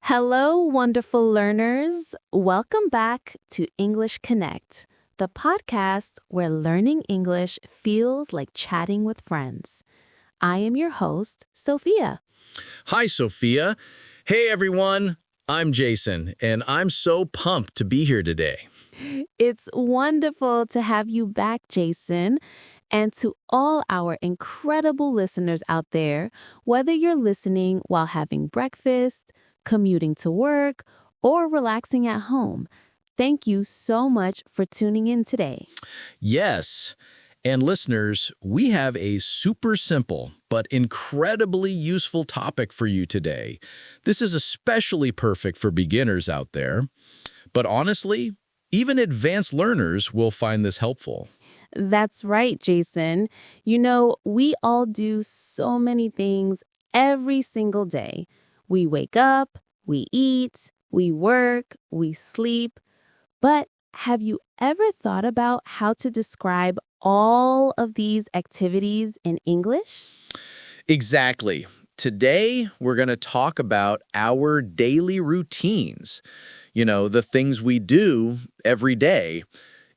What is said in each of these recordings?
Hello, wonderful learners. Welcome back to English Connect, the podcast where learning English feels like chatting with friends. I am your host, Sophia. Hi, Sophia. Hey, everyone. I'm Jason, and I'm so pumped to be here today. It's wonderful to have you back, Jason. And to all our incredible listeners out there, whether you're listening while having breakfast, commuting to work, or relaxing at home, thank you so much for tuning in today. Yes, and listeners, we have a super simple but incredibly useful topic for you today. This is especially perfect for beginners out there, but honestly, even advanced learners will find this helpful. That's right, Jason. You know, we all do so many things every single day. We wake up, we eat, we work, we sleep. But have you ever thought about how to describe all of these activities in English? Exactly. Today, we're going to talk about our daily routines. You know, the things we do every day.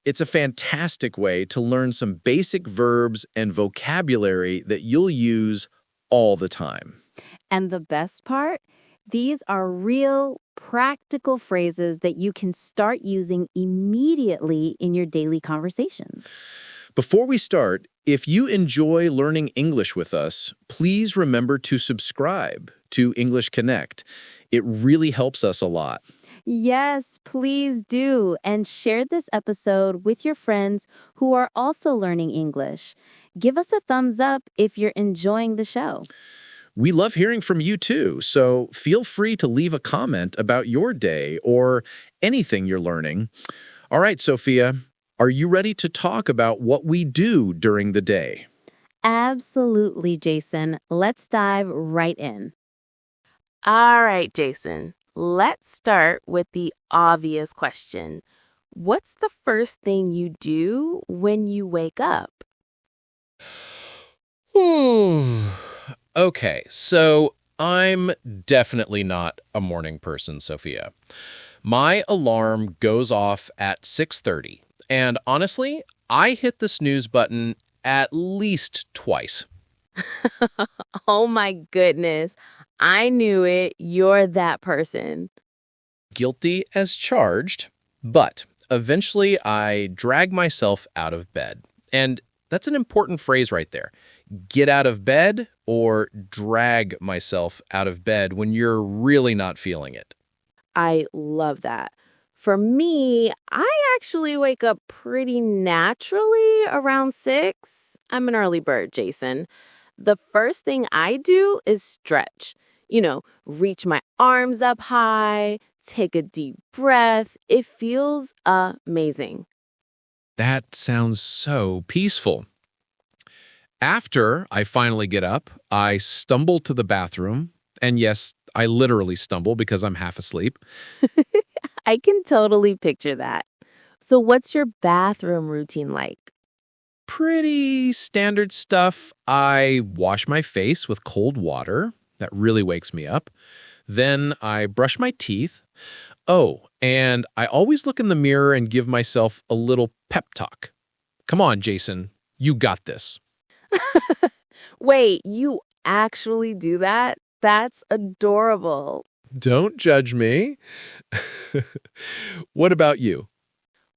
It's a fantastic way to learn some basic verbs and vocabulary that you'll use all the time. And the best part? These are real, practical phrases that you can start using immediately in your daily conversations. Before we start, if you enjoy learning English with us, please remember to subscribe to English Connect. It really helps us a lot. Yes, please do. And share this episode with your friends who are also learning English. Give us a thumbs up if you're enjoying the show. We love hearing from you too, so feel free to leave a comment about your day or anything you're learning. All right, Sophia, are you ready to talk about what we do during the day? Absolutely, Jason. Let's dive right in. All right, Jason, let's start with the obvious question. What's the first thing you do when you wake up? Okay, so I'm definitely not a morning person, Sophia. My alarm goes off at 6:30, and honestly, I hit the snooze button at least twice. Oh my goodness, I knew it. You're that person. Guilty as charged, but eventually I drag myself out of bed. And that's an important phrase right there. Get out of bed or drag myself out of bed when you're really not feeling it. I love that. For me, I actually wake up pretty naturally around 6. I'm an early bird, Jason. The first thing I do is stretch. Reach my arms up high, take a deep breath. It feels amazing. That sounds so peaceful. After I finally get up, I stumble to the bathroom. And yes, I literally stumble because I'm half asleep. I can totally picture that. So what's your bathroom routine like? Pretty standard stuff. I wash my face with cold water. That really wakes me up. Then I brush my teeth. Oh, and I always look in the mirror and give myself a little pep talk. Come on, Jason. You got this. Wait, you actually do that? That's adorable. Don't judge me. What about you?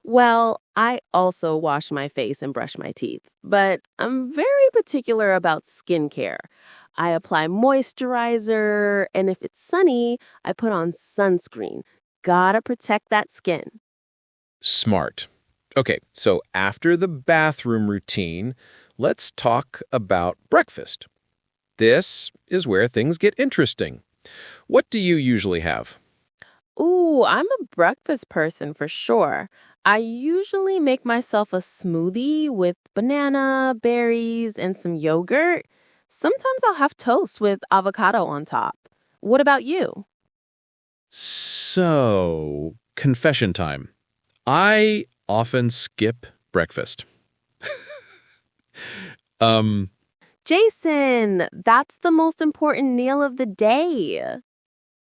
Well, I also wash my face and brush my teeth, but I'm very particular about skincare. I apply moisturizer, and if it's sunny, I put on sunscreen. Gotta protect that skin. Smart. Okay, so after the bathroom routine, let's talk about breakfast. This is where things get interesting. What do you usually have? Ooh, I'm a breakfast person for sure. I usually make myself a smoothie with banana, berries, and some yogurt. Sometimes I'll have toast with avocado on top. What about you? So, confession time. I often skip breakfast. Jason, that's the most important meal of the day.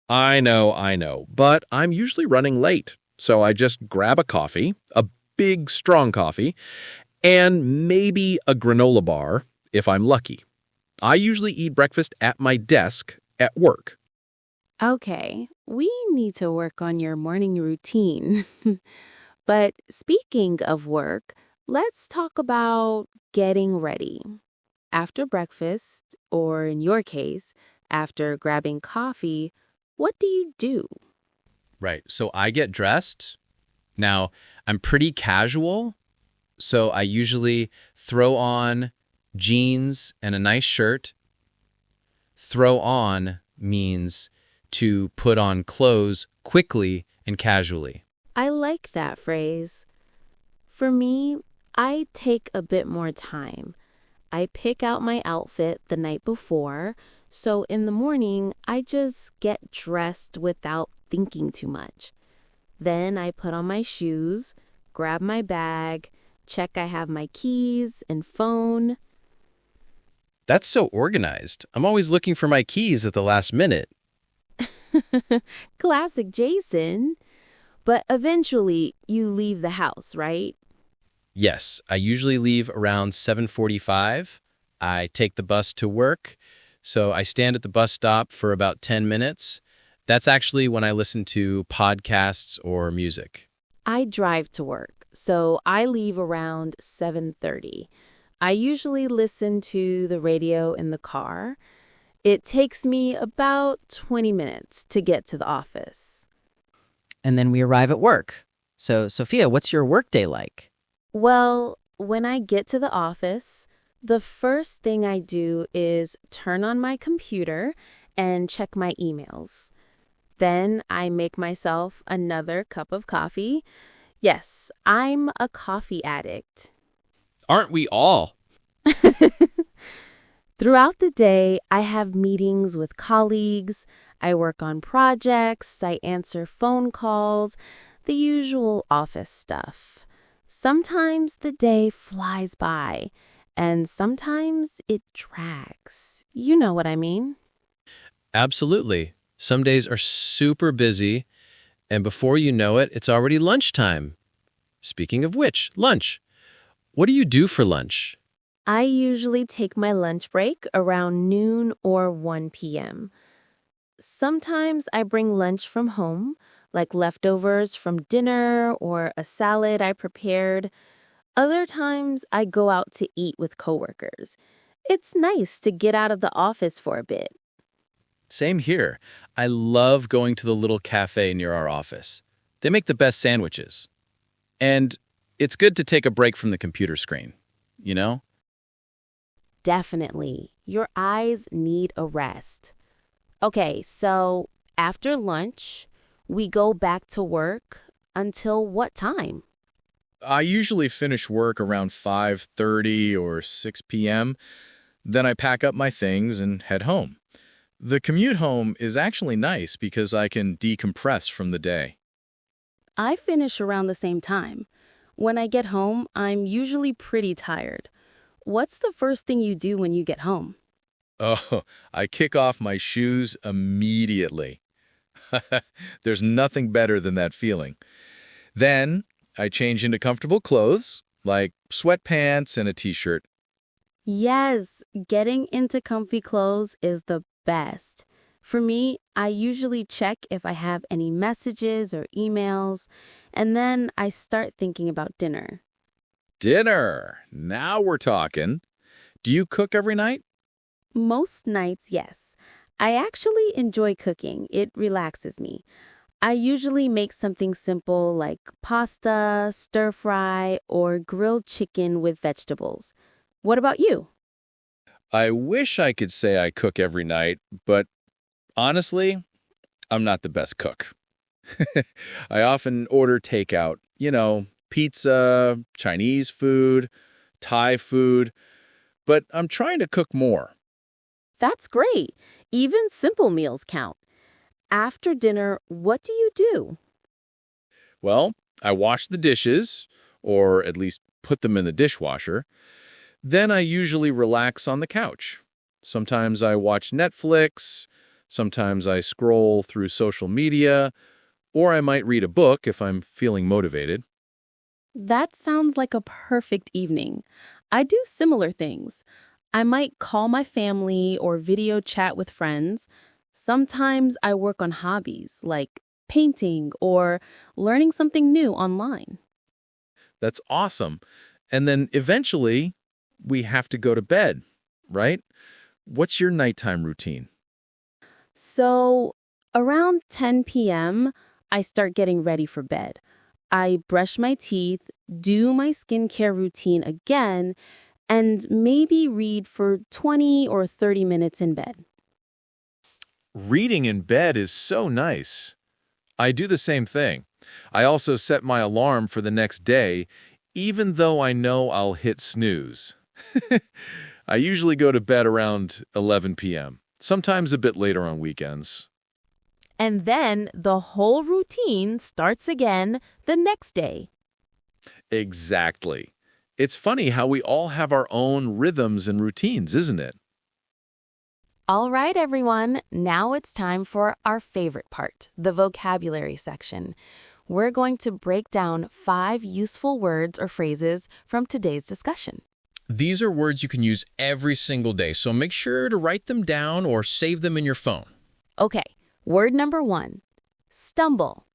I know, but I'm usually running late. So I just grab a coffee, a big, strong coffee, and maybe a granola bar if I'm lucky. I usually eat breakfast at my desk at work. Okay, we need to work on your morning routine. But speaking of work, let's talk about getting ready. After breakfast, or in your case, after grabbing coffee, what do you do? Right. So I get dressed. Now, I'm pretty casual, so I usually throw on jeans and a nice shirt. Throw on means to put on clothes quickly and casually. I like that phrase. For me, I take a bit more time. I pick out my outfit the night before, so in the morning, I just get dressed without thinking too much. Then I put on my shoes, grab my bag, check I have my keys and phone. That's so organized. I'm always looking for my keys at the last minute. Classic Jason. But eventually, you leave the house, right? Yes, I usually leave around 7:45. I take the bus to work, so I stand at the bus stop for about 10 minutes. That's actually when I listen to podcasts or music. I drive to work, so I leave around 7:30. I usually listen to the radio in the car. It takes me about 20 minutes to get to the office. And then we arrive at work. So, Sophia, what's your workday like? Well, when I get to the office, the first thing I do is turn on my computer and check my emails. Then I make myself another cup of coffee. Yes, I'm a coffee addict. Aren't we all? Throughout the day, I have meetings with colleagues, I work on projects, I answer phone calls, the usual office stuff. Sometimes the day flies by, and sometimes it drags. You know what I mean? Absolutely. Some days are super busy, and before you know it, it's already lunchtime. Speaking of which, lunch. What do you do for lunch? I usually take my lunch break around noon or 1 p.m. Sometimes I bring lunch from home, like leftovers from dinner or a salad I prepared. Other times I go out to eat with coworkers. It's nice to get out of the office for a bit. Same here. I love going to the little cafe near our office. They make the best sandwiches. And it's good to take a break from the computer screen, you know? Definitely. Your eyes need a rest. Okay, so after lunch, we go back to work until what time? I usually finish work around 5:30 or 6 p.m. Then I pack up my things and head home. The commute home is actually nice because I can decompress from the day. I finish around the same time. When I get home, I'm usually pretty tired. What's the first thing you do when you get home? Oh, I kick off my shoes immediately. There's nothing better than that feeling. Then I change into comfortable clothes, like sweatpants and a t-shirt. Yes, getting into comfy clothes is the best. For me, I usually check if I have any messages or emails, and then I start thinking about dinner. Dinner. Now we're talking. Do you cook every night? Most nights, yes. I actually enjoy cooking. It relaxes me. I usually make something simple like pasta, stir fry, or grilled chicken with vegetables. What about you? I wish I could say I cook every night, but honestly, I'm not the best cook. I often order takeout, pizza, Chinese food, Thai food, but I'm trying to cook more. That's great. Even simple meals count. After dinner, what do you do? Well, I wash the dishes, or at least put them in the dishwasher. Then I usually relax on the couch. Sometimes I watch Netflix, sometimes I scroll through social media, or I might read a book if I'm feeling motivated. That sounds like a perfect evening. I do similar things. I might call my family or video chat with friends. Sometimes I work on hobbies like painting or learning something new online. That's awesome. And then eventually, we have to go to bed, right? What's your nighttime routine? So, around 10 p.m., I start getting ready for bed. I brush my teeth, do my skincare routine again, and maybe read for 20 or 30 minutes in bed. Reading in bed is so nice. I do the same thing. I also set my alarm for the next day, even though I know I'll hit snooze. I usually go to bed around 11 p.m., sometimes a bit later on weekends. And then the whole routine starts again the next day. Exactly. It's funny how we all have our own rhythms and routines, isn't it? All right, everyone. Now it's time for our favorite part, the vocabulary section. We're going to break down 5 useful words or phrases from today's discussion. These are words you can use every single day, so make sure to write them down or save them in your phone. Okay, word number 1, stumble.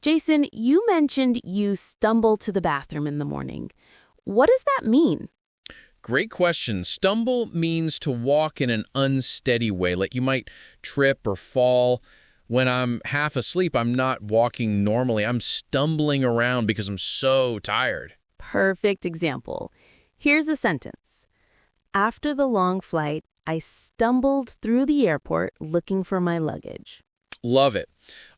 Jason, you mentioned you stumble to the bathroom in the morning. What does that mean? Great question. Stumble means to walk in an unsteady way, like you might trip or fall. When I'm half asleep, I'm not walking normally. I'm stumbling around because I'm so tired. Perfect example. Here's a sentence. After the long flight, I stumbled through the airport looking for my luggage. Love it.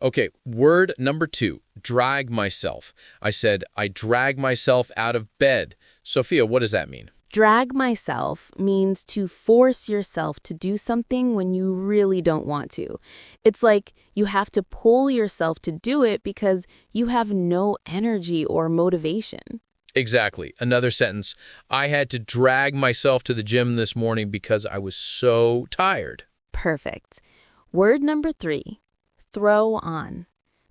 Okay, word number 2, drag myself. I said, I drag myself out of bed. Sophia, what does that mean? Drag myself means to force yourself to do something when you really don't want to. It's like you have to pull yourself to do it because you have no energy or motivation. Exactly. Another sentence. I had to drag myself to the gym this morning because I was so tired. Perfect. Word number 3, throw on.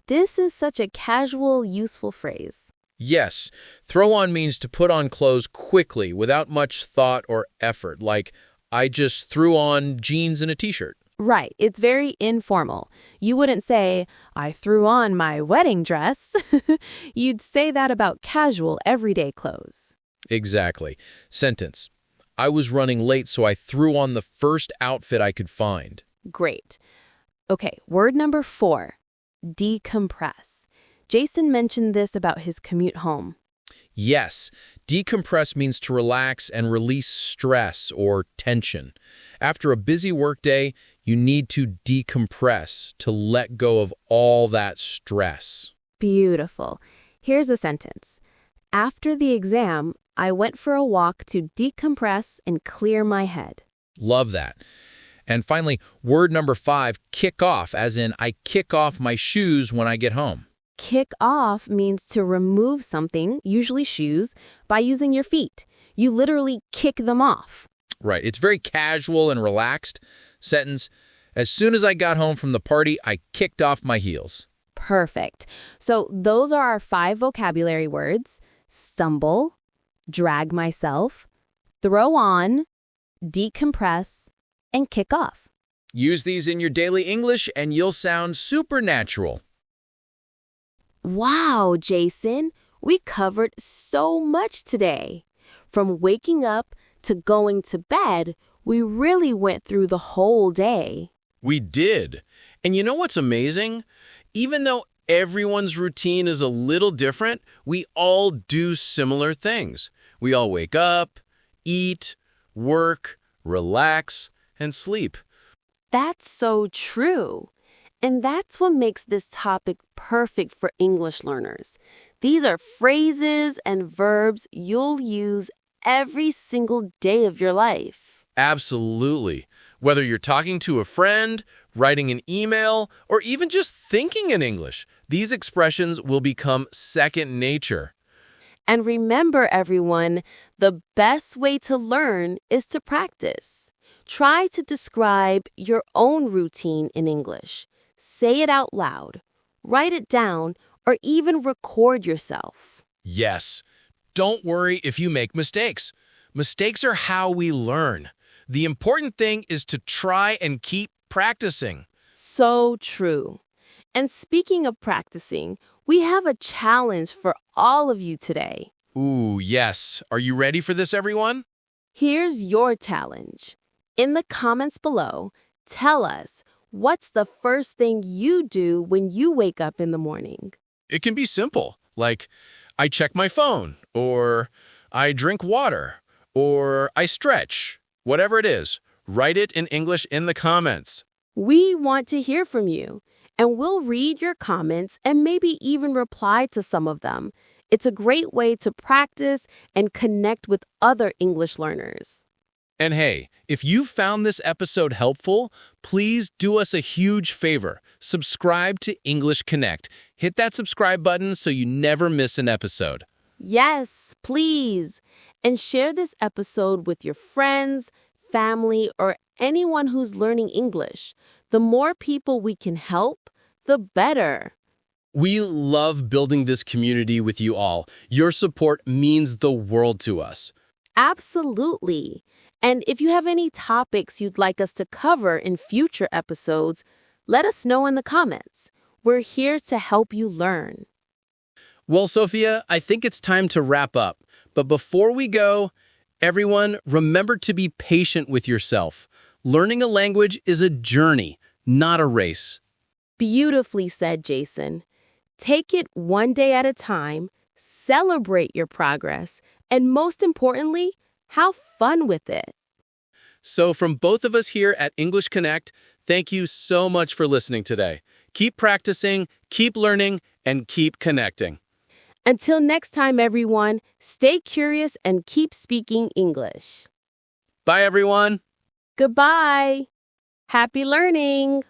This is such a casual, useful phrase. Yes, throw on means to put on clothes quickly without much thought or effort, like I just threw on jeans and a t-shirt. Right. It's very informal. You wouldn't say, I threw on my wedding dress. You'd say that about casual, everyday clothes. Exactly. Sentence. I was running late, so I threw on the first outfit I could find. Great. Okay, word number 4, decompress. Jason mentioned this about his commute home. Yes, decompress means to relax and release stress or tension. After a busy workday, you need to decompress to let go of all that stress. Beautiful. Here's a sentence. After the exam, I went for a walk to decompress and clear my head. Love that. And finally, word number 5, kick off, as in I kick off my shoes when I get home. Kick off means to remove something, usually shoes, by using your feet. You literally kick them off. Right. It's very casual and relaxed. Sentence. As soon as I got home from the party, I kicked off my heels. Perfect. So those are our 5 vocabulary words: stumble, drag myself, throw on, decompress, and kick off. Use these in your daily English and you'll sound supernatural. Wow, Jason, we covered so much today. From waking up to going to bed, we really went through the whole day. We did. And you know what's amazing? Even though everyone's routine is a little different, we all do similar things. We all wake up, eat, work, relax, and sleep. That's so true. And that's what makes this topic perfect for English learners. These are phrases and verbs you'll use every single day of your life. Absolutely. Whether you're talking to a friend, writing an email, or even just thinking in English, these expressions will become second nature. And remember, everyone, the best way to learn is to practice. Try to describe your own routine in English. Say it out loud, write it down, or even record yourself. Yes. Don't worry if you make mistakes. Mistakes are how we learn. The important thing is to try and keep practicing. So true. And speaking of practicing, we have a challenge for all of you today. Ooh, yes. Are you ready for this, everyone? Here's your challenge. In the comments below, tell us what's the first thing you do when you wake up in the morning. It can be simple, like I check my phone, or I drink water, or I stretch. Whatever it is, write it in English in the comments. We want to hear from you, and we'll read your comments and maybe even reply to some of them. It's a great way to practice and connect with other English learners. And hey, if you found this episode helpful, please do us a huge favor. Subscribe to English Connect. Hit that subscribe button so you never miss an episode. Yes, please. And share this episode with your friends, family, or anyone who's learning English. The more people we can help, the better. We love building this community with you all. Your support means the world to us. Absolutely. And if you have any topics you'd like us to cover in future episodes, let us know in the comments. We're here to help you learn. Well, Sophia, I think it's time to wrap up. But before we go, everyone, remember to be patient with yourself. Learning a language is a journey, not a race. Beautifully said, Jason. Take it one day at a time, celebrate your progress, and most importantly, have fun with it. So from both of us here at English Connect, thank you so much for listening today. Keep practicing, keep learning, and keep connecting. Until next time, everyone, stay curious and keep speaking English. Bye, everyone. Goodbye. Happy learning.